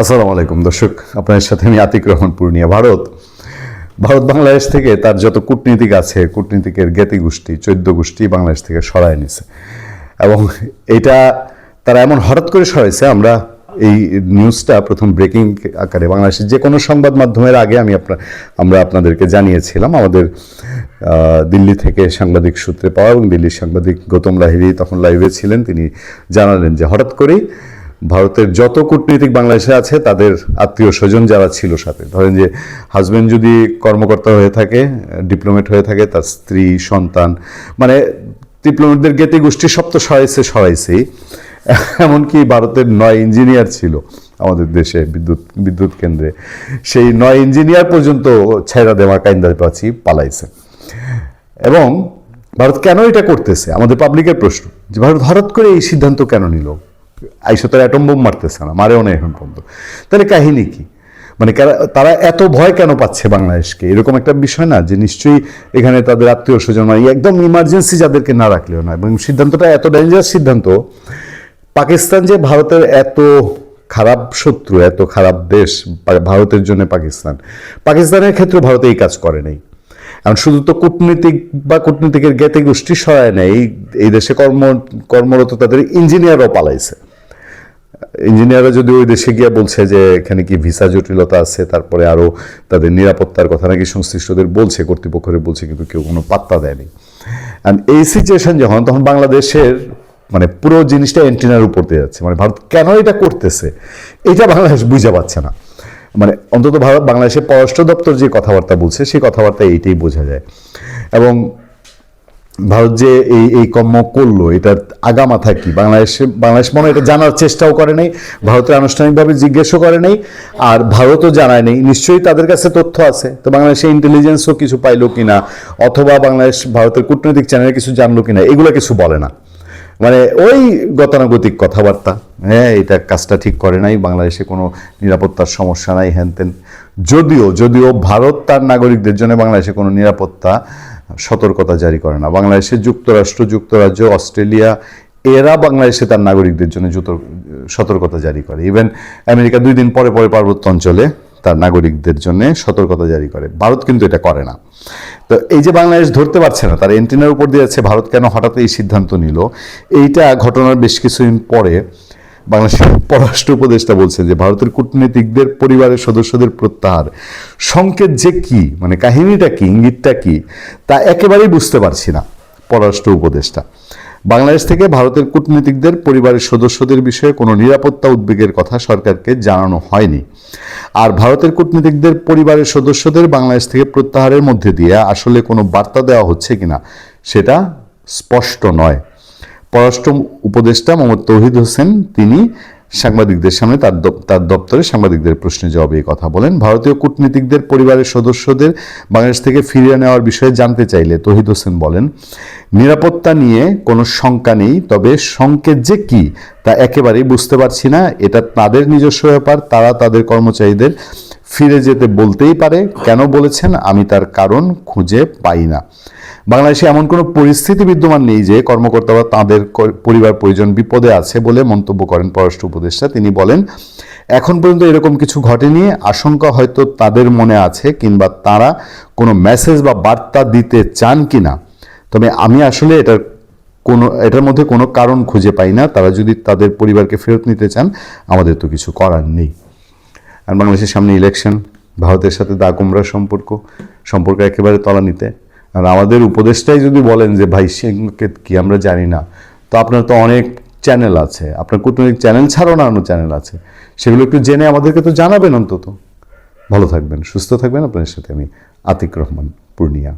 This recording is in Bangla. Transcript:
আসসালামু আলাইকুম দর্শক, আপনাদের সাথে আমি আতিক রহমান পূর্ণিয়া। ভারত বাংলাদেশ থেকে তার যত কূটনীতিক আছে, কূটনীতিকের জ্ঞাতি গোষ্ঠী 14 গোষ্ঠী বাংলাদেশ থেকে সরায় নিছে। এবং এটা তারা এমন হঠাৎ করে সরাইছে, আমরা এই নিউজটা প্রথম ব্রেকিং আকারে বাংলাদেশের যে কোনো সংবাদ মাধ্যমের আগে আমরা আপনাদেরকে জানিয়েছিলাম। আমাদের দিল্লি থেকে সাংবাদিক সূত্রে পাওয়া, এবং দিল্লির সাংবাদিক গৌতম লাহিড়ী তখন লাইভে ছিলেন, তিনি জানালেন যে হঠাৎ করেই ভারতের যত কূটনীতিক বাংলাদেশে আছে তাদের আত্মীয় স্বজন যারা ছিল সাথে, ধরেন যে হাজব্যান্ড যদি কর্মকর্তা হয়ে থাকে, ডিপ্লোমেট হয়ে থাকে, তার স্ত্রী সন্তান, মানে ডিপ্লোমেটদের জ্ঞাতি গোষ্ঠী সব তো সরাইছেই। এমনকি ভারতের 9 ইঞ্জিনিয়ার ছিল আমাদের দেশে বিদ্যুৎ কেন্দ্রে, সেই 9 ইঞ্জিনিয়ার পর্যন্ত ছাইরা দেওয়া কাইন্দা পাচ্ছি পালাইছে। এবং ভারত কেন এটা করতেছে, আমাদের পাবলিকের প্রশ্ন যে ভারত হঠাৎ করে এই সিদ্ধান্ত কেন নিল? আইসো তারা অ্যাটম বোম মারতেছে না, মারেও না এখন পর্যন্ত, তাহলে কাহিনী কি? মানে তারা এত ভয় কেন পাচ্ছে বাংলাদেশকে? এরকম একটা বিষয় না যে নিশ্চয়ই এখানে তাদের আত্মীয় স্বজন, মানে একদম ইমার্জেন্সি যাদেরকে না রাখলেও না। এবং সিদ্ধান্তটা এত ডেঞ্জারাস সিদ্ধান্ত। পাকিস্তান যে ভারতের এত খারাপ শত্রু, এত খারাপ দেশ ভারতের জন্য পাকিস্তানের ক্ষেত্রে ভারত এই কাজ করে নাই। এখন শুধু তো কূটনীতিক বা কূটনীতিকের জ্ঞাতি গোষ্ঠী সরায় নেই, এই দেশে কর্মরত তাদের ইঞ্জিনিয়ারও পালাইছে। ইঞ্জিনিয়াররা যদি ওই দেশে গিয়ে বলছে যে এখানে কি ভিসা জটিলতা আছে, তারপরে আরও তাদের নিরাপত্তার কথা নাকি সংশ্লিষ্টদের বলছে, কর্তৃপক্ষের বলছে, কিন্তু কেউ কোনো পাত্তা দেয়নি। অ্যান্ড এই সিচুয়েশন যখন, তখন বাংলাদেশের মানে পুরো জিনিসটা এন্টিনার উপর দিয়ে যাচ্ছে। মানে ভারত কেন এটা করতেছে এটা বাংলাদেশ বুঝতে পারছে না। মানে অন্তত বাংলাদেশের পররাষ্ট্র দপ্তর যে কথাবার্তা বলছে, সেই কথাবার্তা এইটাই বোঝা যায়। এবং ভারত যে এই কর্ম করলো, এটার আগামাথা কি, বাংলাদেশ মনে এটা জানার চেষ্টাও করে নাই, ভারতের আনুষ্ঠানিকভাবে জিজ্ঞেসও করে নাই, আর ভারতও জানায় নেই। নিশ্চয়ই তাদের কাছে তথ্য আছে, তো বাংলাদেশের ইন্টেলিজেন্সও কিছু পাইলো কিনা, অথবা ভারতের কূটনৈতিক চ্যানেলে কিছু জানলো কিনা, এগুলো কিছু বলে না। মানে ওই গতানুগতিক কথাবার্তা, হ্যাঁ এটা কাজটা ঠিক করে নাই, বাংলাদেশে কোনো নিরাপত্তার সমস্যা নাই, হ্যানতেন। যদিও ভারত তার নাগরিকদের জন্য বাংলাদেশে কোনো নিরাপত্তা সতর্কতা জারি করে না। বাংলাদেশের যুক্তরাজ্য, অস্ট্রেলিয়া, এরা বাংলাদেশে তার নাগরিকদের জন্য সতর্কতা জারি করে। ইভেন আমেরিকা 2 দিন পরে পার্বত্য অঞ্চলে তার নাগরিকদের জন্য সতর্কতা জারি করে। ভারত কিন্তু এটা করে না। তো এই যে বাংলাদেশ ধরতে পারছে না, তার এন্টিনার উপর দিয়ে যাচ্ছে, ভারত কেন হঠাৎ এই সিদ্ধান্ত নিল, এইটা ঘটনার বেশ কিছুদিন পরে বাংলাদেশের পররাষ্ট্র উপদেষ্টা বলছে যে ভারতের কূটনীতিকদের পরিবারের সদস্যদের প্রত্যাহার সংকেত যে কি, মানে কাহিনীটা কি, ইঙ্গিতটা কি, তা একেবারেই বুঝতে পারছি না পররাষ্ট্র উপদেষ্টা। বাংলাদেশ থেকে ভারতের কূটনীতিকদের পরিবারের সদস্যদের বিষয়ে কোনো নিরাপত্তা উদ্বেগের কথা সরকারকে জানানো হয়নি। আর ভারতের কূটনীতিকদের পরিবারের সদস্যদের বাংলাদেশ থেকে প্রত্যাহারের মধ্যে দিয়ে আসলে কোনো বার্তা দেওয়া হচ্ছে কিনা সেটা স্পষ্ট নয়। পররাষ্ট্র উপদেষ্টা মোহাম্মদ তৌহিদ হোসেন তিনি সাংবাদিকদের সামনে তার দপ্তরে সাংবাদিকদের প্রশ্নের জবাবে এই কথা বলেন। ভারতীয় কূটনীতিকদের পরিবারের সদস্যদের বাংলাদেশ থেকে ফিরিয়ে নেওয়ার বিষয়ে জানতে চাইলে তৌহিদ হোসেন বলেন, নিরাপত্তা নিয়ে কোনো শঙ্কা নেই, তবে সংকেত যে কি তা একেবারেই বুঝতে পারছি না। এটা তাদের নিজস্ব ব্যাপার, তারা তাদের কর্মচারীদের ফিরে যেতে বলতেই পারে। কেন বলেছেন আমি তার কারণ খুঁজে পাই না। বাংলাদেশে এমন কোনো পরিস্থিতি বিদ্যমান নেই যে কর্মকর্তা বা তাঁদের পরিবার পরিজন বিপদে আছে বলে মন্তব্য করেন পররাষ্ট্র উপদেষ্টা। তিনি বলেন, এখন পর্যন্ত এরকম কিছু ঘটেনি, আশঙ্কা হয়তো তাদের মনে আছে, কিংবা তারা কোনো মেসেজ বা বার্তা দিতে চান কিনা, তবে আমি আসলে এটার মধ্যে কোনো কারণ খুঁজে পাই না। তারা যদি তাদের পরিবারকে ফেরত নিতে চান, আমাদের তো কিছু করার নেই। আর বাংলাদেশের সামনে ইলেকশন, ভারতের সাথে দা কুমড়ার সম্পর্ক একেবারে তলানিতে। আর আমাদের উপদেষ্টাই যদি বলেন যে ভাই সংকেত কি আমরা জানি না, তো আপনার তো অনেক চ্যানেল আছে, আপনার কূটনৈতিক চ্যানেল ছাড়াও নানান চ্যানেল আছে, সেগুলো একটু জেনে আমাদেরকে তো জানাবেন অন্তত। ভালো থাকবেন, সুস্থ থাকবেন। আপনাদের সাথে আমি আতিক রহমান পূর্ণিয়া।